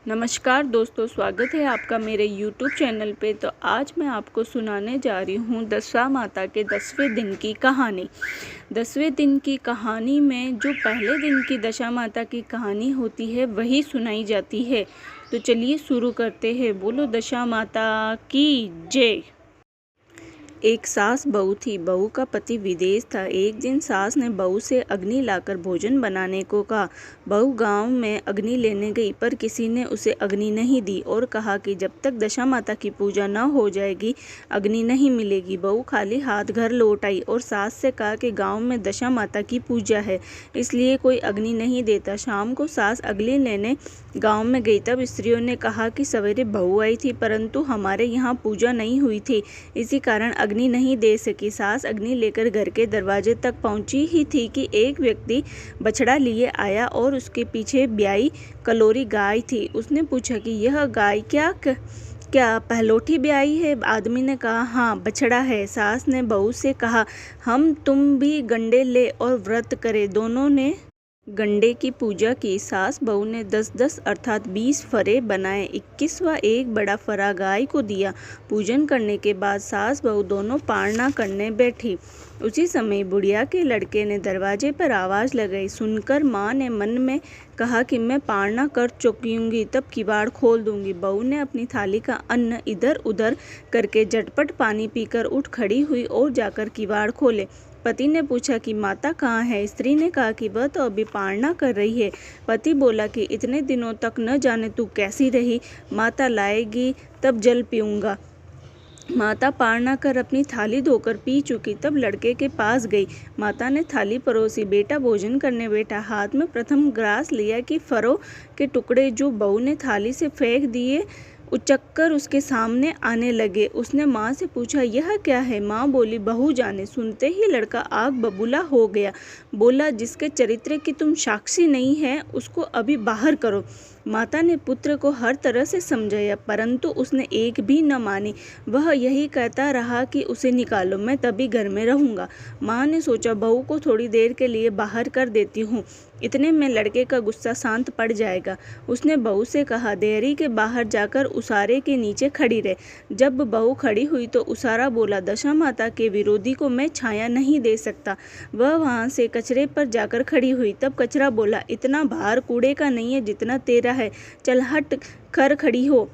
नमस्कार दोस्तों, स्वागत है आपका मेरे YouTube चैनल पे। तो आज मैं आपको सुनाने जा रही हूँ दशा माता के 10वें दिन की कहानी। 10वें दिन की कहानी में जो पहले दिन की दशा माता की कहानी होती है वही सुनाई जाती है। तो चलिए शुरू करते हैं। बोलो दशा माता की जय। एक सास बहू थी। बहू का पति विदेश था। एक दिन सास ने बहू से अग्नि लाकर भोजन बनाने को कहा। बहू गांव में अग्नि लेने गई, पर किसी ने उसे अग्नि नहीं दी और कहा कि जब तक दशा माता की पूजा न हो जाएगी अग्नि नहीं मिलेगी। बहू खाली हाथ घर लौट आई और सास से कहा कि गाँव में दशा माता की पूजा है, इसलिए कोई अग्नि नहीं देता। शाम को सास अग्नि लेने गाँव में गई। तब स्त्रियों ने कहा कि सवेरे बहू आई थी, परंतु हमारे यहाँ पूजा नहीं हुई थी, इसी कारण अग्नि नहीं दे सकी। सास अग्नि लेकर घर के दरवाजे तक पहुंची ही थी कि एक व्यक्ति बछड़ा लिए आया और उसके पीछे ब्याई कलोरी गाय थी। उसने पूछा कि यह गाय क्या पहलोठी ब्याई है? आदमी ने कहा हाँ, बछड़ा है। सास ने बहू से कहा हम तुम भी गंडे ले और व्रत करे। दोनों ने गंडे की पूजा की। सास बहू ने 10-10 अर्थात 20 फरे बनाए। 21वां एक बड़ा फरा गाय को दिया। पूजन करने के बाद सास बहू दोनों पारना करने बैठी। उसी समय बुढ़िया के लड़के ने दरवाजे पर आवाज़ लगाई। सुनकर माँ ने मन में कहा कि मैं पारना कर चुकूंगी, तब किवाड़ खोल दूंगी। बहू ने अपनी थाली का अन्न इधर उधर करके झटपट पानी पीकर उठ खड़ी हुई और जाकर किवाड़ खोले। पति ने पूछा कि माता कहाँ है? स्त्री ने कहा कि वह तो अभी पारना कर रही है। पति बोला कि इतने दिनों तक न जाने तू कैसी रही, माता लाएगी तब जल पीऊँगा। माता पारना कर अपनी थाली धोकर पी चुकी, तब लड़के के पास गई। माता ने थाली परोसी। बेटा भोजन करने बैठा। हाथ में प्रथम ग्रास लिया कि फरों के टुकड़े जो बहू ने थाली से फेंक दिए उचक्कर उसके सामने आने लगे। उसने माँ से पूछा यह क्या है? माँ बोली बहू जाने। सुनते ही लड़का आग बबूला हो गया। बोला जिसके चरित्र की तुम साक्षी नहीं है उसको अभी बाहर करो। माता ने पुत्र को हर तरह से समझाया, परंतु उसने एक भी न मानी। वह यही कहता रहा कि उसे निकालो, मैं तभी घर में रहूँगा। माँ ने सोचा बहू को थोड़ी देर के लिए बाहर कर देती हूँ, इतने में लड़के का गुस्सा शांत पड़ जाएगा। उसने बहू से कहा देहरी के बाहर जाकर उसारे के नीचे खड़ी रहे। जब बहू खड़ी हुई तो उसारा बोला दशा माता के विरोधी को मैं छाया नहीं दे सकता। वह वहाँ से कचरे पर जाकर खड़ी हुई। तब कचरा बोला इतना भार कूड़े का नहीं है जितना तेरा है, चल हट कर खड़ी हो।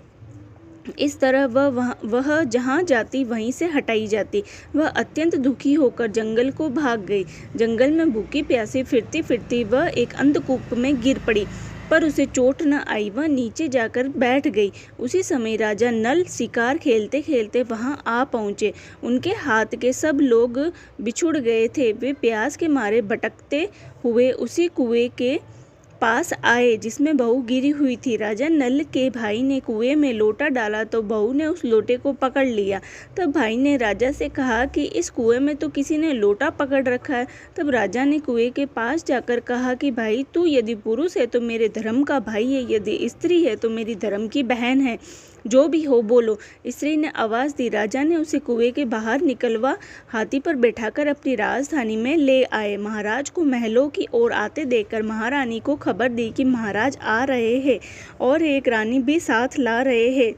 इस तरह वह जहाँ जाती वहीं से हटाई जाती। वह अत्यंत दुखी होकर जंगल को भाग गई। जंगल में भूखी प्यासी फिरती फिरती वह एक अंधकूप में गिर पड़ी, पर उसे चोट न आई। वह नीचे जाकर बैठ गई। उसी समय राजा नल शिकार खेलते खेलते वहां आ पहुंचे। उनके हाथ के सब लोग बिछुड़ गए थे। वे प्यास के मारे भटकते हुए उसी कुएं के पास आए जिसमें बहू गिरी हुई थी। राजा नल के भाई ने कुएं में लोटा डाला तो बहू ने उस लोटे को पकड़ लिया। तब भाई ने राजा से कहा कि इस कुएं में तो किसी ने लोटा पकड़ रखा है। तब राजा ने कुएं के पास जाकर कहा कि भाई तू यदि पुरुष है तो मेरे धर्म का भाई है, यदि स्त्री है तो मेरी धर्म की बहन है, जो भी हो बोलो। स्त्री ने आवाज़ दी। राजा ने उसे कुएं के बाहर निकलवा हाथी पर बैठाकर अपनी राजधानी में ले आए। महाराज को महलों की ओर आते देखकर महारानी को खबर दी कि महाराज आ रहे हैं और एक रानी भी साथ ला रहे हैं।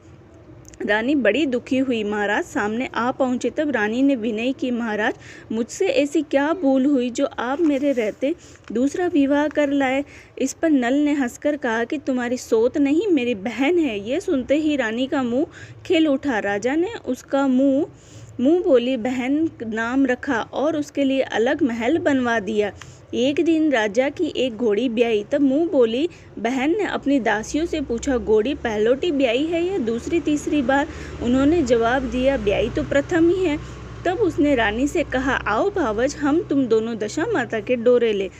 रानी बड़ी दुखी हुई। महाराज सामने आ पहुंचे। तब रानी ने विनय की महाराज मुझसे ऐसी क्या भूल हुई जो आप मेरे रहते दूसरा विवाह कर लाए? इस पर नल ने हंसकर कहा कि तुम्हारी सोत नहीं, मेरी बहन है। ये सुनते ही रानी का मुंह खिल उठा। राजा ने उसका मुंह बोली बहन नाम रखा और उसके लिए अलग महल बनवा दिया। एक दिन राजा की एक घोड़ी ब्याई। तब मुंह बोली बहन ने अपनी दासियों से पूछा घोड़ी पहलोटी ब्याई है या दूसरी तीसरी बार? उन्होंने जवाब दिया ब्याई तो प्रथम ही है। तब उसने रानी से कहा आओ भावज, हम तुम दोनों दशा माता के डोरे ले।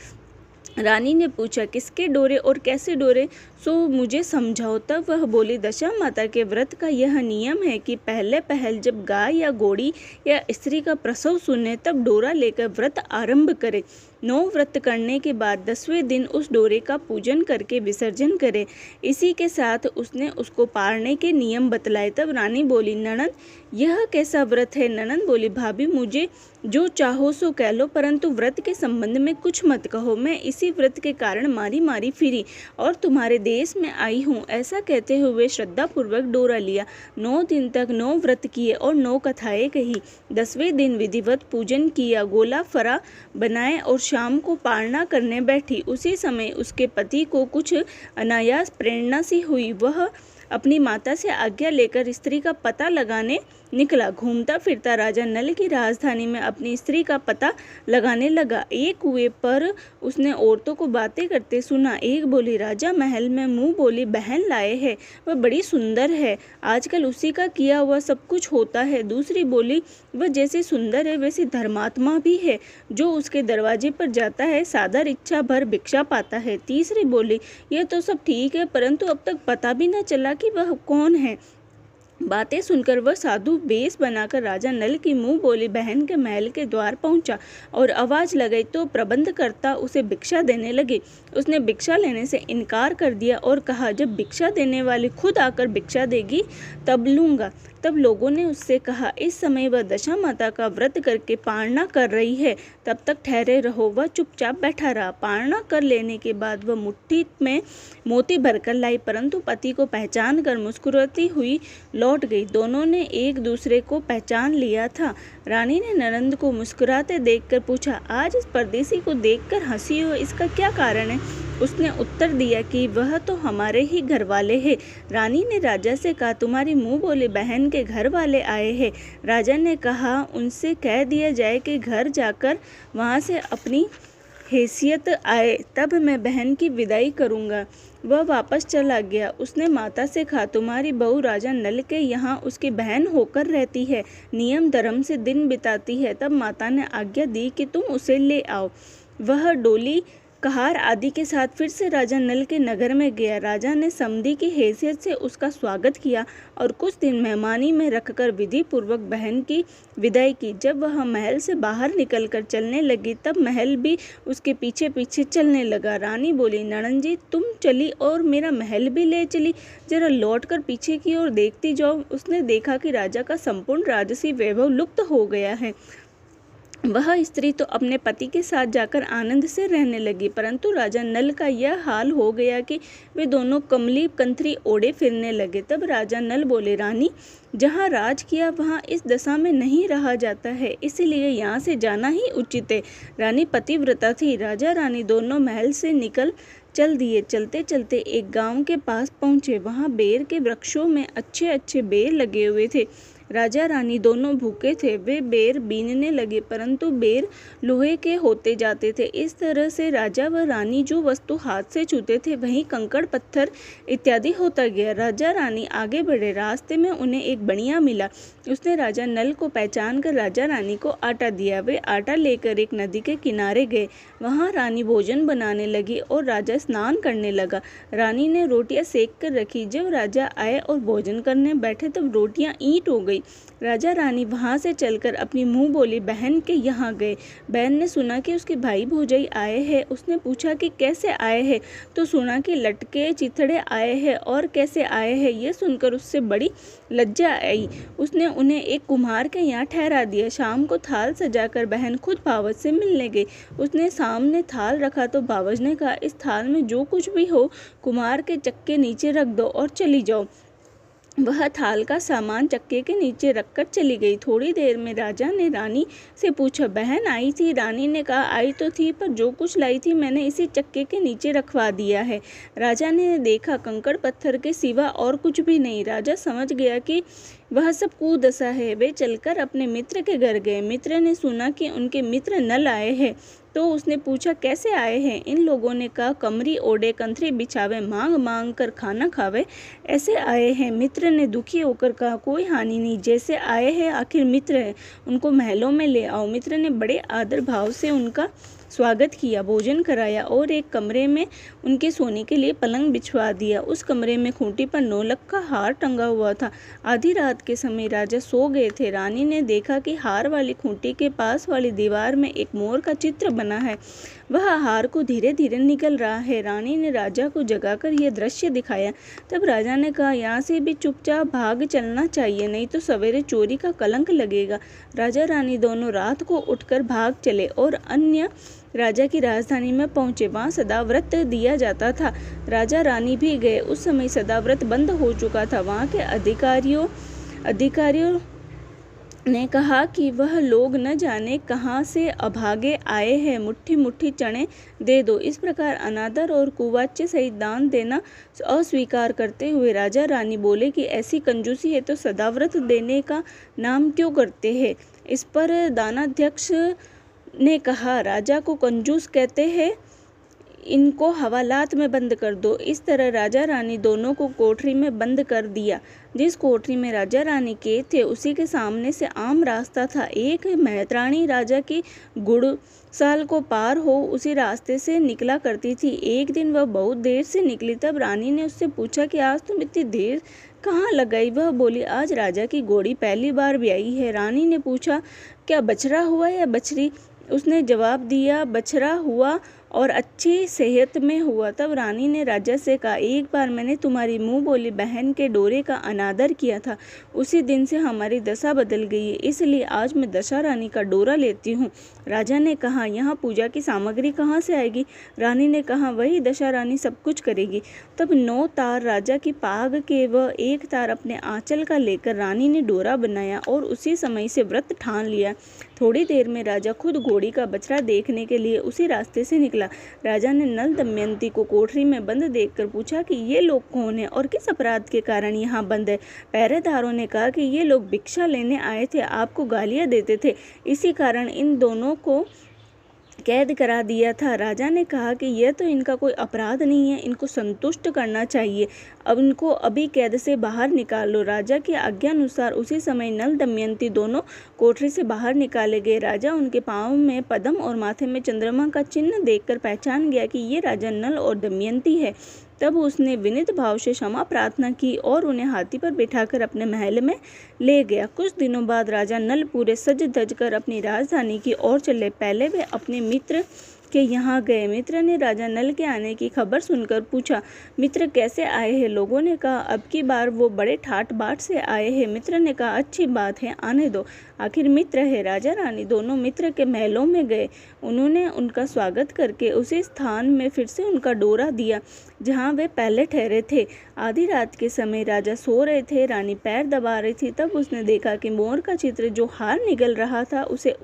रानी ने पूछा किसके डोरे और कैसे डोरे, सो मुझे समझाओ। तब वह बोली दशा माता के व्रत का यह नियम है कि पहल जब गाय या घोड़ी या स्त्री का प्रसव सुने तब डोरा लेकर व्रत आरंभ करे। 9 व्रत करने के बाद 10वें दिन उस डोरे का पूजन करके विसर्जन करे। इसी के साथ उसने उसको पारने के नियम बतलाए। तब रानी बोली, ननद यह कैसा व्रत है? ननद बोली, भाभी मुझे जो चाहो सो कह लो, परंतु व्रत के संबंध में कुछ मत कहो। मैं इसी व्रत के कारण मारी मारी फिरी और तुम्हारे देश में आई हूँ। ऐसा कहते हुए श्रद्धापूर्वक डोरा लिया। 9 दिन तक 9 व्रत किए और 9 कथाएं कही। 10वें दिन विधिवत पूजन किया, गोला फरा बनाए और शाम को पारना करने बैठी। उसी समय उसके पति को कुछ अनायास प्रेरणा सी हुई। वह अपनी माता से आज्ञा लेकर स्त्री का पता लगाने निकला। घूमता फिरता राजा नल की राजधानी में अपनी स्त्री का पता लगाने लगा। एक कुएं पर उसने औरतों को बातें करते सुना। एक बोली, राजा महल में मुंह बोली बहन लाए है, वह बड़ी सुंदर है, आजकल उसी का किया हुआ सब कुछ होता है। दूसरी बोली, वह जैसी सुंदर है वैसी धर्मात्मा भी है, जो उसके दरवाजे पर जाता है सादर इच्छा भर भिक्षा पाता है। तीसरी बोली, यह तो सब ठीक है, परंतु अब तक पता भी न चला कि वह कौन है। बातें सुनकर वह साधु वेश बनाकर राजा नल की मुंह बोली बहन के महल के द्वार पहुंचा और आवाज लगाई तो प्रबंधकर्ता उसे भिक्षा देने लगे। उसने भिक्षा लेने से इनकार कर दिया और कहा, जब भिक्षा देने वाली खुद आकर भिक्षा देगी तब लूंगा। तब लोगों ने उससे कहा, इस समय वह दशा माता का व्रत करके पारना कर रही है, तब तक ठहरे रहो। वह चुपचाप बैठा रहा। पारना कर लेने के बाद वह मुट्ठी में मोती भरकर लाई, परंतु पति को पहचान कर मुस्कुराती हुई लौट गई। दोनों ने एक दूसरे को पहचान लिया था। रानी ने ननंद को मुस्कुराते देखकर पूछा, आज इस परदेसी को देखकर हंसी हो, इसका क्या कारण है? उसने उत्तर दिया कि वह तो हमारे ही घर वाले हैं। रानी ने राजा से कहा, तुम्हारी मुंह बोली बहन के घर वाले आए हैं। राजा ने कहा, उनसे कह दिया जाए कि घर जाकर वहां से अपनी हैसियत आए, तब मैं बहन की विदाई करूंगा। वह वापस चला गया। उसने माता से कहा, तुम्हारी बहू राजा नल के यहाँ उसकी बहन होकर रहती है, नियम धर्म से दिन बिताती है। तब माता ने आज्ञा दी कि तुम उसे ले आओ। वह डोली कहार आदि के साथ फिर से राजा नल के नगर में गया। राजा ने समधी की हैसियत से उसका स्वागत किया और कुछ दिन मेहमानी में रखकर विधि पूर्वक बहन की विदाई की। जब वह महल से बाहर निकलकर चलने लगी तब महल भी उसके पीछे पीछे चलने लगा। रानी बोली, ननद जी तुम चली और मेरा महल भी ले चली, जरा लौटकर पीछे की ओर देखती जाओ। उसने देखा कि राजा का संपूर्ण राजसी वैभव लुप्त हो गया है। वह स्त्री तो अपने पति के साथ जाकर आनंद से रहने लगी, परंतु राजा नल का यह हाल हो गया कि वे दोनों कमली कंथरी ओढ़े फिरने लगे। तब राजा नल बोले, रानी जहाँ राज किया वहाँ इस दशा में नहीं रहा जाता है, इसलिए यहाँ से जाना ही उचित है। रानी पतिव्रता थी। राजा रानी दोनों महल से निकल चल दिए। चलते चलते एक गांव के पास पहुँचे। वहाँ बेर के वृक्षों में अच्छे अच्छे बेर लगे हुए थे। राजा रानी दोनों भूखे थे। वे बेर बीनने लगे, परंतु बेर लोहे के होते जाते थे। इस तरह से राजा व रानी जो वस्तु हाथ से छूते थे वहीं कंकड़ पत्थर इत्यादि होता गया। राजा रानी आगे बढ़े। रास्ते में उन्हें एक बनिया मिला। उसने राजा नल को पहचान कर राजा रानी को आटा दिया। वे आटा लेकर एक नदी के किनारे गए। वहाँ रानी भोजन बनाने लगी और राजा स्नान करने लगा। रानी ने रोटियां सेक कर रखी। जब राजा आए और भोजन करने बैठे तब रोटियां ईंट हो गई। राजा रानी वहां से चलकर अपनी मुंह बोली बहन के यहाँ गए। बहन ने सुना कि उसके भाई भौजाई आए हैं। उसने पूछा कि कैसे आए हैं, तो सुना कि लटके चिथड़े आए हैं और कैसे आए हैं। यह सुनकर उससे बड़ी लज्जा आई। उसने उन्हें एक कुम्हार के यहाँ ठहरा दिया। शाम को थाल सजाकर बहन खुद भावज से मिलने गई। उसने सामने थाल रखा तो भावज ने कहा, इस थाल में जो कुछ भी हो कुम्हार के चक्के नीचे रख दो और चली जाओ। वह थाल का सामान चक्के के नीचे रखकर चली गई। थोड़ी देर में राजा ने रानी से पूछा, बहन आई थी? रानी ने कहा, आई तो थी, पर जो कुछ लाई थी मैंने इसी चक्के के नीचे रखवा दिया है। राजा ने देखा कंकड़ पत्थर के सिवा और कुछ भी नहीं। राजा समझ गया कि वह सब कुदशा है। वे चलकर अपने मित्र के घर गए। मित्र ने सुना कि उनके मित्र नल आए हैं, तो उसने पूछा, कैसे आए हैं? इन लोगों ने कहा, कमरी ओढ़े कंथरी बिछावे मांग मांग कर खाना खावे ऐसे आए हैं। मित्र ने दुखी होकर कहा, कोई हानि नहीं, जैसे आए हैं आखिर मित्र है, उनको महलों में ले आओ। मित्र ने बड़े आदर भाव से उनका स्वागत किया, भोजन कराया और एक कमरे में उनके सोने के लिए पलंग बिछवा दिया। उस कमरे में खूंटी पर नौलख का हार टंगा हुआ था। आधी रात के समय राजा सो गए थे। रानी ने देखा कि हार वाली खूंटी के पास वाली दीवार में एक मोर का चित्र बना है। वह हार को धीरे धीरे निगल रहा है। रानी ने राजा को जगाकर यह दृश्य दिखाया। तब राजा ने कहा, यहाँ से भी चुपचाप भाग चलना चाहिए, नहीं तो सवेरे चोरी का कलंक लगेगा। राजा रानी दोनों रात को उठकर भाग चले और अन्य राजा की राजधानी में पहुंचे। वहां सदाव्रत दिया जाता था। राजा रानी भी गए। उस समय सदाव्रत बंद हो चुका था। वहां के अधिकारियों ने कहा कि वह लोग न जाने कहाँ से अभागे आए हैं, मुट्ठी मुट्ठी चने दे दो। इस प्रकार अनादर और कुवाच्य सहित दान देना अस्वीकार करते हुए राजा रानी बोले कि ऐसी कंजूसी है तो सदाव्रत देने का नाम क्यों करते हैं। इस पर दानाध्यक्ष ने कहा, राजा को कंजूस कहते हैं, इनको हवालात में बंद कर दो। इस तरह राजा रानी दोनों को कोठरी में बंद कर दिया। जिस कोठरी में राजा रानी के थे उसी के सामने से आम रास्ता था। एक मैत्राणी राजा की गुड़साल को पार हो उसी रास्ते से निकला करती थी। एक दिन वह बहुत देर से निकली। तब रानी ने उससे पूछा कि आज तुम इतनी देर कहाँ लगाई। वह बोली, आज राजा की घोड़ी पहली बार ब्याई है। रानी ने पूछा, क्या बछड़ा हुआ या बछड़ी? उसने जवाब दिया, बछड़ा हुआ और अच्छी सेहत में हुआ। तब रानी ने राजा से कहा, एक बार मैंने तुम्हारी मुंह बोली बहन के डोरे का अनादर किया था। उसी दिन से हमारी दशा बदल गई है, इसलिए आज मैं दशा रानी का डोरा लेती हूँ। राजा ने कहा, यहाँ पूजा की सामग्री कहाँ से आएगी? रानी ने कहा, वही दशा रानी सब कुछ करेगी। तब 9 तार राजा की पाग के व 1 तार अपने आंचल का लेकर रानी ने डोरा बनाया और उसी समय से व्रत ठान लिया। थोड़ी देर में राजा खुद घोड़ी का बछड़ा देखने के लिए उसी रास्ते से निकला। राजा ने नल दमयंती को कोठरी में बंद देखकर पूछा कि ये लोग कौन है और किस अपराध के कारण यहाँ बंद है। पहरेदारों ने कहा कि ये लोग भिक्षा लेने आए थे, आपको गालियाँ देते थे, इसी कारण इन दोनों को कैद करा दिया था। राजा ने कहा कि यह तो इनका कोई अपराध नहीं है, इनको संतुष्ट करना चाहिए, अब इनको अभी कैद से बाहर निकाल लो। राजा की आज्ञा अनुसार उसी समय नल दमयंती दोनों कोठरी से बाहर निकाले गए। राजा उनके पाँव में पद्म और माथे में चंद्रमा का चिन्ह देखकर पहचान गया कि ये राजा नल और दमयंती है। तब उसने विनीत भाव से क्षमा प्रार्थना की और उन्हें हाथी पर बिठाकर अपने महल में ले गया। कुछ दिनों बाद राजा नल पूरे सज धज कर अपनी राजधानी की ओर चले। पहले वे अपने मित्र के यहाँ गए। मित्र ने राजा नल के आने की खबर सुनकर पूछा, मित्र कैसे आए हैं? लोगों ने कहा, अब की बार वो बड़े ठाट बाट से आए हैं। मित्र ने कहा, अच्छी बात है, आने दो, आखिर मित्र है। राजा रानी दोनों मित्र के महलों में गए। उन्होंने उनका स्वागत करके उसी स्थान में फिर से उनका डोरा दिया जहाँ वे पहले ठहरे थे। आधी रात के समय राजा सो रहे थे, रानी पैर दबा रही थी। तब उसने देखा कि मोर का चित्र जो हार निगल रहा था उसे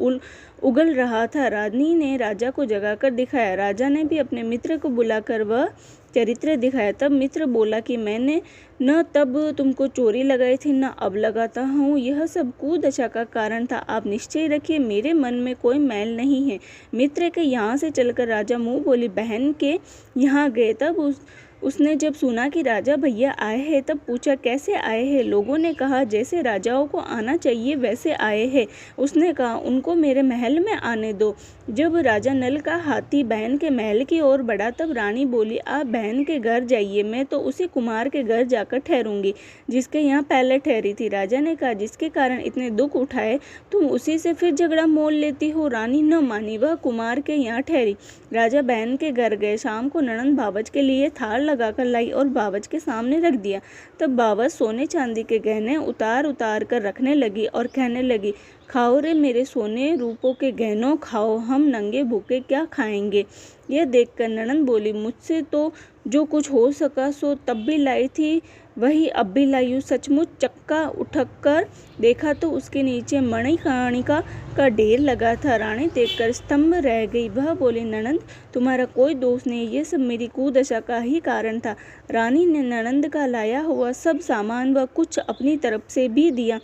उगल रहा था। रानी ने राजा को जगाकर दिखाया। राजा ने भी अपने मित्र को बुलाकर वह चरित्र दिखाया। तब मित्र बोला कि मैंने न तब तुमको चोरी लगाई थी न अब लगाता हूँ, यह सब कुदशा का कारण था। आप निश्चय रखिए, मेरे मन में कोई मैल नहीं है। मित्र के यहाँ से चलकर राजा मुँह बोली बहन के यहाँ गए। तब उसने जब सुना कि राजा भैया आए हैं तब पूछा, कैसे आए हैं? लोगों ने कहा, जैसे राजाओं को आना चाहिए वैसे आए हैं। उसने कहा, उनको मेरे महल में आने दो। जब राजा नल का हाथी बहन के महल की ओर बढ़ा तब रानी बोली, आप बहन के घर जाइए, मैं तो उसी कुमार के घर जाकर ठहरूंगी जिसके यहाँ पहले ठहरी थी। राजा ने कहा, जिसके कारण इतने दुख उठाए तुम उसी से फिर झगड़ा मोल लेती हो। रानी न मानी, वह कुमार के यहाँ ठहरी। राजा बहन के घर गए। शाम को ननंद बाबज के लिए थाल लगाकर लाई और बाबज के सामने रख दिया। तब बाबज सोने चांदी के गहने उतार उतार कर रखने लगी और कहने लगी, खाओ रे मेरे सोने रूपों के गहनों, खाओ, हम नंगे भूखे क्या खाएंगे। यह देखकर ननंद बोली, मुझसे तो जो कुछ हो सका सो तब भी लाई थी, वही अब भी लाई हूँ। सचमुच चक्का उठकर देखा तो उसके नीचे मणिकर्णिका का ढेर लगा था। रानी देखकर स्तंभ रह गई। वह बोली, ननंद तुम्हारा कोई दोष नहीं, ये सब मेरी कुदशा का ही कारण था। रानी ने ननंद का लाया हुआ सब सामान व कुछ अपनी तरफ से भी दिया।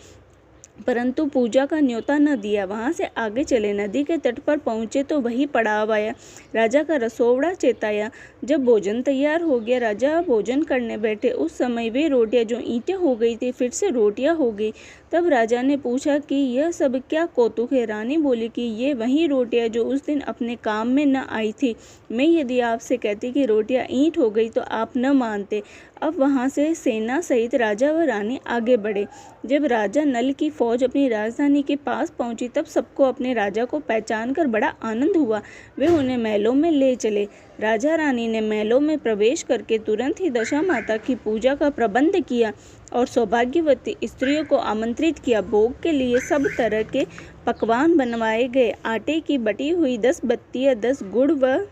परंतु पूजा का न्योता न दिया। वहां से आगे चले, नदी के तट पर पहुंचे तो वही पड़ाव आया। राजा का रसोड़ा चेताया। जब भोजन तैयार हो गया, राजा भोजन करने बैठे। उस समय वे रोटियां जो ईंटें हो गई थी फिर से रोटियां हो गई। तब राजा ने पूछा कि यह सब क्या कौतुक है। रानी बोली कि ये वही रोटियां जो उस दिन अपने काम में न आई थी। मैं यदि आपसे कहती कि रोटियां ईंट हो गई तो आप न मानते। अब वहां से सेना सहित राजा व रानी आगे बढ़े। जब राजा नल की फौज अपनी राजधानी के पास पहुंची तब सबको अपने राजा को पहचान कर बड़ा आनंद हुआ। वे उन्हें महलों में ले चले। राजा रानी ने महलों में प्रवेश करके तुरंत ही दशा माता की पूजा का प्रबंध किया और सौभाग्यवती स्त्रियों को आमंत्रित किया। भोग के लिए सब तरह के पकवान बनवाए गए। आटे की बटी हुई 10 बत्तियां, 10 गुड़ व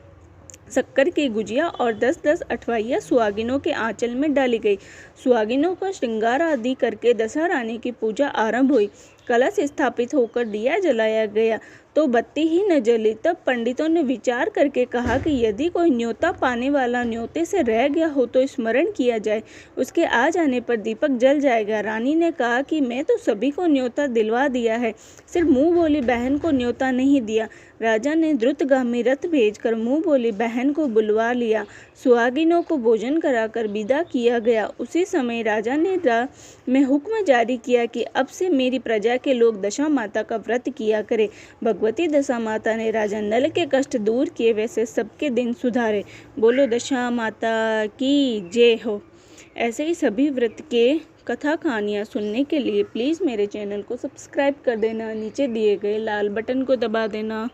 शक्कर की गुजिया और 10-10 अठवाइयाँ सुहागिनों के आंचल में डाली गई। सुहागिनों का श्रृंगार आदि करके दशा रानी की पूजा आरंभ हुई। कलश स्थापित होकर दिया जलाया गया तो बत्ती ही न जली। तब पंडितों ने विचार करके कहा कि यदि कोई न्योता पाने वाला न्योते से रह गया हो तो स्मरण किया जाए, उसके आ जाने पर दीपक जल जाएगा। रानी ने कहा कि मैं तो सभी को न्योता दिलवा दिया है, सिर्फ मुंह बोली बहन को न्योता नहीं दिया। राजा ने द्रुतगामी रथ भेजकर मुंह बोली बहन को बुलवा लिया। सुहागिनों को भोजन कराकर विदा किया गया। उसी समय राजा ने में हुक्म जारी किया कि अब से मेरी प्रजा के लोग दशा माता का व्रत किया करें। भगवती दशा माता ने राजा नल के कष्ट दूर किए, वैसे सबके दिन सुधारे। बोलो दशा माता की जय हो। ऐसे ही सभी व्रत के कथा कहानियाँ सुनने के लिए प्लीज़ मेरे चैनल को सब्सक्राइब कर देना, नीचे दिए गए लाल बटन को दबा देना।